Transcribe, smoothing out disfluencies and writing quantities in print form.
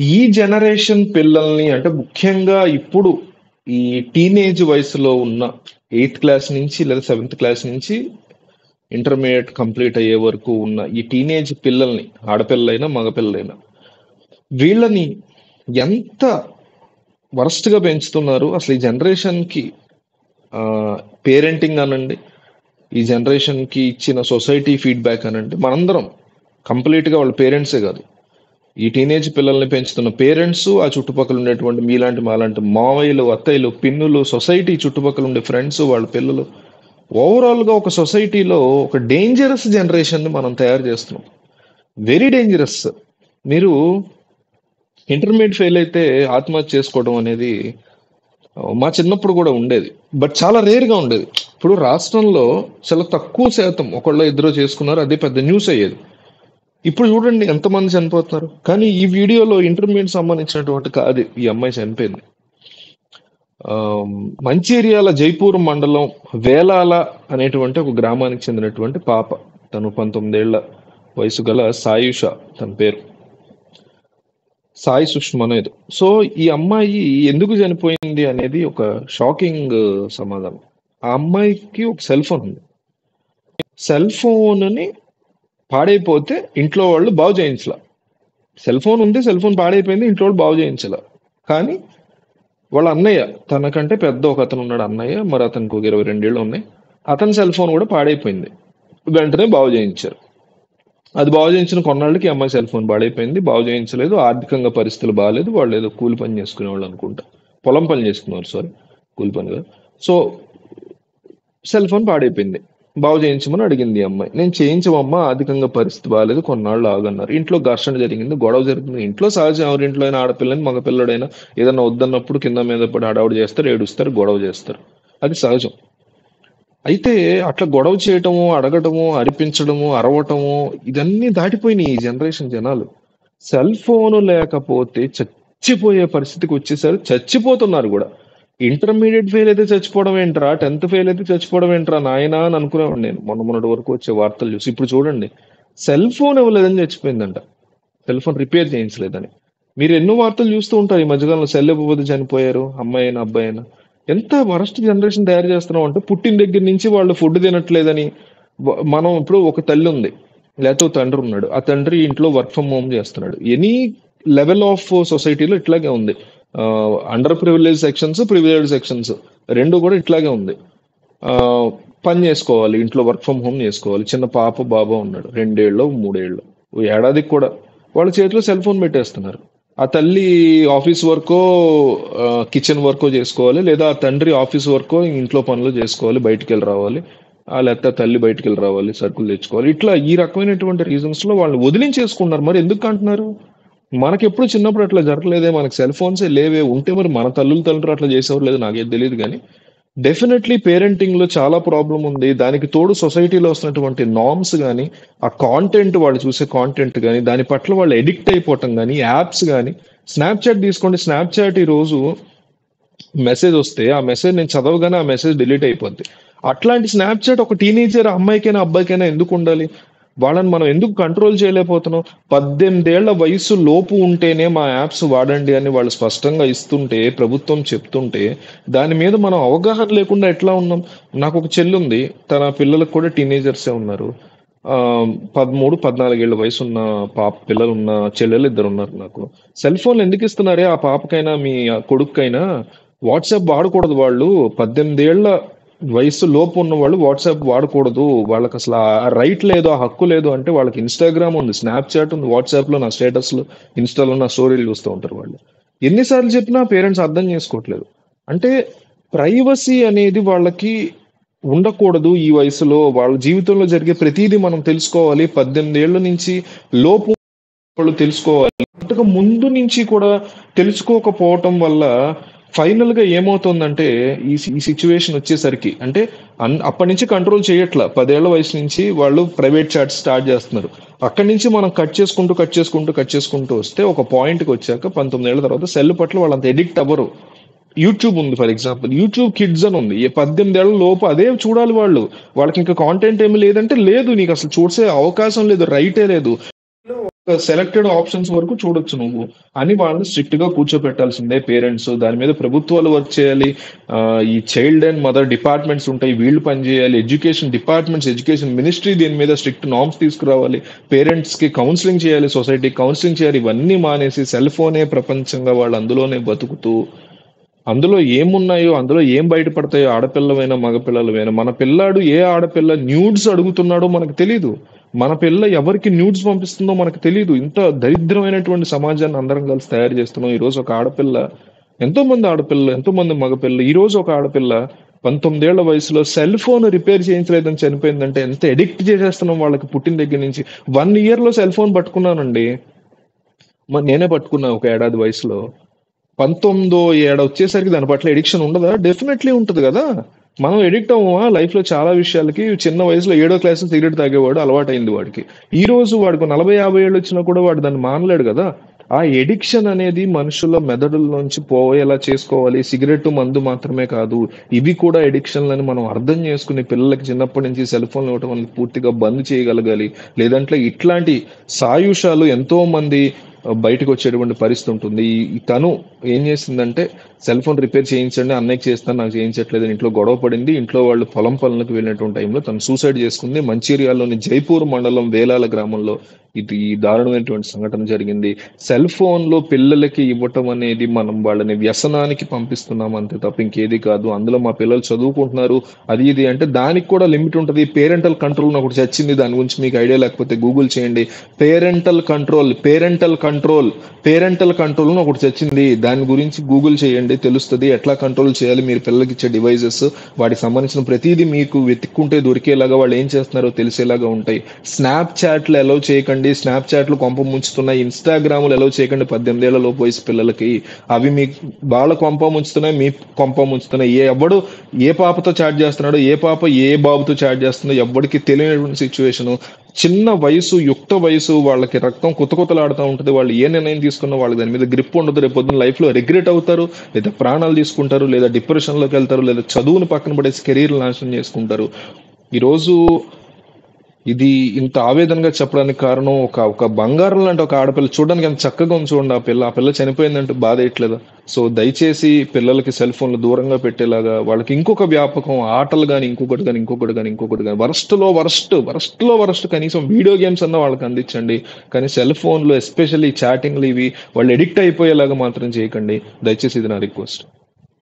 ఈ జనరేషన్ పిల్లల్ని అంటే ముఖ్యంగా ఇప్పుడు ఈ టీనేజ్ వయసులో ఉన్న 8th క్లాస్ నుంచి లేదా 7th క్లాస్ నుంచి ఇంటర్మీడియట్ కంప్లీట్ అయ్యే వరకు ఉన్న ఈ టీనేజ్ పిల్లల్ని, ఆడపిల్లలైనా మగపిల్లలైనా, వీళ్ళని ఎంత వరస్ట్ గా పెంచుతున్నారు. అసలు ఈ జనరేషన్ కి పేరెంటింగ్ అనండి, ఈ జనరేషన్ కి ఇచ్చిన సొసైటీ ఫీడ్బ్యాక్ అనండి, మనందరం కంప్లీట్ గా వాళ్ళ పేరెంట్సే కాదు, ఈ టీనేజ్ పిల్లల్ని పెంచుతున్న పేరెంట్స్, ఆ చుట్టుపక్కల ఉండేటువంటి మీలాంటి మాలాంటి మావయ్యలు, అత్తయ్యలు, పిన్నులు, సొసైటీ చుట్టుపక్కల ఉండే ఫ్రెండ్స్, వాళ్ళ పిల్లలు, ఓవరాల్ గా ఒక సొసైటీలో ఒక డేంజరస్ జనరేషన్ ని మనం తయారు చేస్తున్నాం. Very dangerous. మీరు ఇంటర్మీడియట్ ఫెయిల్ అయితే ఆత్మహత్య చేసుకోవడం అనేది మా చిన్నప్పుడు కూడా ఉండేది, బట్ చాలా రేర్ గా ఉండేది. ఇప్పుడు రాష్ట్రంలో చాలా తక్కువ శాతం ఒకళ్ళ ఇద్దరు చేసుకున్నారు, అదే పెద్ద న్యూస్ అయ్యేది. ఇప్పుడు చూడండి ఎంతమంది చనిపోతున్నారు. కానీ ఈ వీడియోలో ఇంటర్మీడియట్ సంబంధించినటువంటి కాదు ఈ అమ్మాయి చనిపోయింది. ఆ, మంచిర్యాల జైపూర్ మండలం వేలాల అనేటువంటి ఒక గ్రామానికి చెందినటువంటి పాప. తను 19 ఏళ్ల వయసు గల సాయుష, తన పేరు సాయి సుష్మ అనేది. సో ఈ అమ్మాయి ఎందుకు చనిపోయింది అనేది ఒక షాకింగ్ సమాధానం. ఆ అమ్మాయికి ఒక సెల్ ఫోన్ ఉంది. సెల్ ఫోన్ ని పాడైపోతే ఇంట్లో వాళ్ళు బాగు చేయించలా. సెల్ ఫోన్ ఉంది, సెల్ ఫోన్ పాడైపోయింది, ఇంట్లో వాళ్ళు బాగు చేయించలా. కానీ వాళ్ళ అన్నయ్య, తనకంటే పెద్ద ఒక అతను ఉన్నాడు అన్నయ్య, మరి అతనికి ఒక 22 ఏళ్ళు ఉన్నాయి, అతని సెల్ ఫోన్ కూడా పాడైపోయింది. వెంటనే బాగు చేయించారు. అది బాగు చేయించిన కొన్నాళ్ళకి ఈ అమ్మాయి సెల్ ఫోన్ పాడైపోయింది. బాగు చేయించలేదు, ఆర్థికంగా పరిస్థితులు బాగాలేదు. వాళ్ళు ఏదో కూలి పని చేసుకునేవాళ్ళు అనుకుంటా, పొలం పని చేసుకునేవారు, సారీ, కూలి పని కాదు. సో సెల్ ఫోన్ పాడైపోయింది, బాగు చేయించమని అడిగింది ఈ అమ్మాయి. నేను చేయించమమ్మా, ఆర్థికంగా పరిస్థితి బాగాలేదు, కొన్నాళ్ళు ఆగన్నారు. ఇంట్లో ఘర్షణ జరిగింది, గొడవ జరిగింది. ఇంట్లో సహజం, ఎవరింట్లో అయినా ఆడపిల్లని మగపిల్లడైనా ఏదైనా వద్దన్నప్పుడు కింద మీద పడి హడావుడి చేస్తారు, ఏడుస్తారు, గొడవ చేస్తారు, అది సహజం. అయితే అట్లా గొడవ చేయటము, అడగటము, అరిపించడము, అరవటము, ఇదన్నీ దాటిపోయినాయి ఈ జనరేషన్ జనాలు. సెల్ ఫోన్ లేకపోతే చచ్చిపోయే పరిస్థితికి వచ్చేసారు, చచ్చిపోతున్నారు కూడా. ఇంటర్మీడియట్ ఫెయిల్ అయితే చచ్చిపోవడం ఏంట్రా, 10th ఫెయిల్ అయితే చచ్చిపోవడం ఏంట్రా నాయనా అని అనుకునేవాడు నేను మొన్నటి వరకు వచ్చే వార్తలు చూసి. ఇప్పుడు చూడండి, సెల్ ఫోన్ ఇవ్వలేదని చచ్చిపోయిందంట, సెల్ ఫోన్ రిపేర్ చేయించలేదని. మీరు ఎన్నో వార్తలు చూస్తూ ఉంటారు ఈ మధ్యకాలంలో, సెల్ ఇవ్వకపోతే చనిపోయారు, అమ్మాయి అయినా అబ్బాయి అయినా. ఎంత వరస్ట్ జనరేషన్ తయారు చేస్తున్నాం అంటే, పుట్టిన దగ్గర నుంచి వాళ్ళు ఫుడ్ తినట్లేదని. మనం ఇప్పుడు ఒక తల్లి ఉంది, లేకపోతే ఒక తండ్రి ఉన్నాడు, ఆ తండ్రి ఇంట్లో వర్క్ ఫ్రమ్ హోమ్ చేస్తున్నాడు. ఎనీ లెవెల్ ఆఫ్ సొసైటీలో ఇట్లాగే ఉంది. Under privilege sections, privilege sections రెండు కూడా ఇట్లాగే ఉంది. ఆ, పని చేసుకోవాలి, ఇంట్లో వర్క్ ఫ్రమ్ హోమ్ చేసుకోవాలి. చిన్న పాప బాబా ఉన్నాడు, 2 ఏళ్ళు 3 ఏళ్ళు, ఓ ఏడాదికి కూడా వాళ్ళ చేతిలో సెల్ ఫోన్ పెట్టేస్తున్నారు. ఆ తల్లి ఆఫీస్ వర్కో కిచెన్ వర్కో చేసుకోవాలి, లేదా ఆ తండ్రి ఆఫీస్ వర్కో ఇంట్లో పనులు చేసుకోవాలి, బయటికి వెళ్ళి రావాలి, లేకపోతే తల్లి బయటికి వెళ్ళి రావాలి, సరుకులు తెచ్చుకోవాలి. ఇట్లా ఈ రకమైనటువంటి రీజన్స్ లో వాళ్ళు వదిలించేసుకున్నారు. మరి ఎందుకు అంటున్నారు? మనకెప్పుడు చిన్నప్పుడు అట్లా జరగలేదే, మనకి సెల్ ఫోన్సే లేవే. ఉంటే మరి మన తల్లులు అట్లా చేసేవారు లేదు, నాకేం తెలియదు. కానీ డెఫినెట్లీ పేరెంటింగ్ లో చాలా ప్రాబ్లం ఉంది. దానికి తోడు సొసైటీలో వస్తున్నటువంటి నార్మ్స్ కానీ, ఆ కాంటెంట్, వాళ్ళు చూసే కాంటెంట్ కానీ, దాని పట్ల వాళ్ళు ఎడిక్ట్ అయిపోవటం కానీ, యాప్స్ కానీ. స్నాప్చాట్ తీసుకోండి, స్నాప్చాట్ ఈ రోజు మెసేజ్ వస్తే ఆ మెసేజ్ నేను చదవగానే ఆ మెసేజ్ డిలీట్ అయిపోద్ది. అట్లాంటి స్నాప్చాట్ ఒక టీనేజర్ అమ్మాయికైనా అబ్బాయికైనా ఎందుకు ఉండాలి? వాళ్ళని మనం ఎందుకు కంట్రోల్ చేయలేకపోతున్నాం? 18 ఏళ్ల వయసు లోపు ఉంటేనే మా యాప్స్ వాడండి అని వాళ్ళు స్పష్టంగా ఇస్తుంటే, ప్రభుత్వం చెప్తుంటే, దాని మీద మనం అవగాహన లేకుండా ఎట్లా ఉన్నాం? నాకు ఒక చెల్లి ఉంది, తన పిల్లలకు కూడా టీనేజర్సే ఉన్నారు. ఆ 13, 14 ఏళ్ల వయసు ఉన్న పిల్లలు ఉన్న చెల్లెలు ఇద్దరు ఉన్నారు నాకు. సెల్ ఫోన్లు ఎందుకు ఇస్తున్నారే ఆ పాపకైనా మీ కొడుకైనా? వాట్సాప్ వాడకూడదు వాళ్ళు. 18 ఏళ్ల వయసు లోపు ఉన్న వాళ్ళు వాట్సాప్ వాడకూడదు, వాళ్ళకి అసలు ఆ రైట్ లేదు, ఆ హక్కు లేదు. అంటే వాళ్ళకి ఇన్స్టాగ్రామ్ ఉంది, స్నాప్చాట్ ఉంది, వాట్సాప్ లో నా స్టేటస్లు, ఇన్స్టాలో నా స్టోరీలు చూస్తూ ఉంటారు వాళ్ళు. ఎన్నిసార్లు చెప్పినా పేరెంట్స్ అర్థం చేసుకోవట్లేదు. అంటే ప్రైవసీ అనేది వాళ్ళకి ఉండకూడదు. ఈ వయసులో వాళ్ళ జీవితంలో జరిగే ప్రతిదీ మనం తెలుసుకోవాలి. 18 ఏళ్ల నుంచి లోపు వాళ్ళు తెలుసుకోవాలి. అంతకు ముందు నుంచి కూడా తెలుసుకోకపోవటం వల్ల ఫైనల్ గా ఏమవుతుందంటే, ఈ సిచ్యువేషన్ వచ్చేసరికి అంటే అప్పటి నుంచి కంట్రోల్ చేయట్లా. 10 ఏళ్ల వయసు నుంచి వాళ్ళు ప్రైవేట్ చాట్స్ స్టార్ట్ చేస్తున్నారు. అక్కడి నుంచి మనం కట్ చేసుకుంటూ వస్తే ఒక పాయింట్ కి వచ్చాక 19 ఏళ్ల తర్వాత సెల్ పట్ల వాళ్ళంత ఎడిక్ట్ అవ్వరు. యూట్యూబ్ ఉంది ఫర్ ఎగ్జాంపుల్, యూట్యూబ్ కిడ్స్ అని ఉంది. 18 ఏళ్ల లోపు అదే చూడాలి వాళ్ళు. వాళ్ళకి ఇంకా కాంటెంట్ ఏమి లేదంటే లేదు, నీకు అసలు చూసే అవకాశం లేదు, రైటే లేదు. సెలెక్టెడ్ ఆప్షన్స్ వరకు చూడొచ్చు నువ్వు అని వాళ్ళని స్ట్రిక్ట్ గా కూర్చోపెట్టాల్సిందే పేరెంట్స్. దాని మీద ప్రభుత్వాలు వర్క్ చేయాలి. ఈ చైల్డ్ అండ్ మదర్ డిపార్ట్మెంట్స్ ఉంటాయి, వీళ్ళు పనిచేయాలి. ఎడ్యుకేషన్ డిపార్ట్మెంట్స్, ఎడ్యుకేషన్ మినిస్ట్రీ దీని మీద స్ట్రిక్ట్ నార్మ్స్ తీసుకురావాలి. పేరెంట్స్ కి కౌన్సిలింగ్ చేయాలి, సొసైటీ కౌన్సిలింగ్ చేయాలి. ఇవన్నీ మానేసి సెల్ ఫోనే ప్రపంచంగా వాళ్ళు అందులోనే బతుకుతూ అందులో ఏమున్నాయో, అందులో ఏం బయటపడతాయో, ఆడపిల్లవైనా మగపిల్లలవైనా. మన పిల్లాడు ఏ ఆడపిల్ల న్యూడ్స్ అడుగుతున్నాడో మనకు తెలీదు. మన పిల్ల ఎవరికి న్యూడ్స్ పంపిస్తుందో మనకు తెలీదు. ఇంత దరిద్రమైనటువంటి సమాజాన్ని అందరం కలిసి తయారు చేస్తున్నాం. ఈ రోజు ఒక ఆడపిల్ల, ఎంతో మంది ఆడపిల్లలు, ఎంతో మంది మగపిల్లలు, ఈ రోజు ఒక ఆడపిల్ల 19 ఏళ్ల వయసులో సెల్ ఫోన్ రిపేర్ చేయించలేదని చనిపోయిందంటే ఎంత ఎడిక్ట్ చేసేస్తున్నాం వాళ్ళకి పుట్టిన దగ్గర నుంచి. 1 year లో సెల్ ఫోన్ పట్టుకున్నానండి. నేనే పట్టుకున్నా ఒక ఏడాది వయసులో. 19వ ఏడ వచ్చేసరికి దాని పట్ల ఎడిక్షన్ ఉండదా? డెఫినెట్లీ ఉంటుంది కదా. మనం ఎడిక్ట్ అవ్వమా లైఫ్ లో చాలా విషయాలకి? చిన్న వయసులో 7వ క్లాస్ సిగరెట్ తాగేవాడు, అలవాటైంది వాడికి. ఈ రోజు వాడికి 40-50 ఏళ్ళు వచ్చినా కూడా వాడు దాన్ని మానలేడు కదా. ఆ ఎడిక్షన్ అనేది మనుషుల మెదడుల్లోంచి పోయేలా చేసుకోవాలి. సిగరెట్, మందు మాత్రమే కాదు, ఇవి కూడా ఎడిక్షన్లని మనం అర్థం చేసుకుని పిల్లలకి చిన్నప్పటి నుంచి సెల్ ఫోన్ ఇవ్వటం అనేది పూర్తిగా బంద్ చేయగలగాలి. లేదంటే ఇట్లాంటి సాయుషాలు ఎంతో మంది బయటకు వచ్చేటువంటి పరిస్థితి ఉంటుంది. తను ఏం చేసిందంటే సెల్ ఫోన్ రిపేర్ చేయించండి, అన్నయ్యకి చేస్తాను, నాకు చేయించట్లేదు అని ఇంట్లో గొడవ పడింది. ఇంట్లో వాళ్ళు పొలం పనులకు వెళ్ళినటువంటి టైంలో తను సూసైడ్ చేసుకుంది. మంచిర్యాలలోని జైపూర్ మండలం వేలాల గ్రామంలో ఇది ఈ దారుణమైనటువంటి సంఘటన జరిగింది. సెల్ ఫోన్ లో పిల్లలకి ఇవ్వటం అనేది మనం వాళ్ళని వ్యసనానికి పంపిస్తున్నాం అంతే తప్ప ఇంకేది కాదు. అందులో మా పిల్లలు చదువుకుంటున్నారు అది ఇది అంటే దానికి కూడా లిమిట్ ఉంటుంది. పేరెంటల్ కంట్రోల్ ఒకటి చచ్చింది, దాని గురించి మీకు ఐడియా లేకపోతే గూగుల్ చేయండి. పేరెంటల్ కంట్రోల్ ఒకటి చచ్చింది, దాని గురించి గూగుల్ చేయండి, తెలుస్తుంది ఎట్లా కంట్రోల్ చేయాలి. మీరు పిల్లలకి ఇచ్చే డివైజెస్, వాటికి సంబంధించిన ప్రతిదీ మీకు వెతుక్కుంటే దొరికేలాగా, వాళ్ళు ఏం చేస్తున్నారో తెలిసేలాగా ఉంటాయి. స్నాప్ చాట్లు అలౌ చేయకండి, స్నాప్ చాట్లు కొంప ముంచుతున్నాయి. ఇన్స్టాగ్రామ్లు అలౌ చేయకండి 18 ఏళ్ల లోపు వయసు పిల్లలకి. అవి మీ వాళ్ళ కొంప ముంచుతున్నాయి, మీ కొంప ముంచుతున్నాయి. ఎవడు ఏ పాపతో చాట్ చేస్తున్నాడో, ఏ పాప ఏ బాబుతో చాట్ చేస్తుందో ఎవరికి తెలియనటువంటి సిచ్యువేషన్. చిన్న వయసు, యుక్త వయసు, వాళ్ళకి రక్తం కుతకుతలాడుతూ ఉంటుంది. వాళ్ళు ఏ నిర్ణయం తీసుకున్నా వాళ్ళకి దాని మీద గ్రిప్ ఉండదు. రేపు పొద్దున్న లైఫ్ లో రిగ్రెట్ అవుతారు, లేదా ప్రాణాలు తీసుకుంటారు, లేదా డిప్రెషన్ లోకి వెళ్తారు, లేదా చదువుని పక్కన పడేసి కెరీర్ నాశనం చేసుకుంటారు. ఈరోజు ఇది ఇంత ఆవేదనగా చెప్పడానికి కారణం, ఒక బంగారం లాంటి ఒక ఆడపిల్ల, చూడడానికి ఎంత చక్కగా ఉంది చూడండి. ఆ పిల్ల చనిపోయిందంటే బాధ ఎట్లేదా? సో దయచేసి పిల్లలకి సెల్ ఫోన్లు దూరంగా పెట్టేలాగా, వాళ్ళకి ఇంకొక వ్యాపకం, ఆటలు కానీ, ఇంకొకటి కానీ వరస్ట్ కనీసం వీడియో గేమ్స్ అన్న వాళ్ళకి అందించండి. కానీ సెల్ ఫోన్లు, ఎస్పెషల్లీ చాటింగ్లు, ఇవి వాళ్ళు ఎడిక్ట్ అయిపోయేలాగా మాత్రం చేయకండి. దయచేసి ఇది నా రిక్వెస్ట్.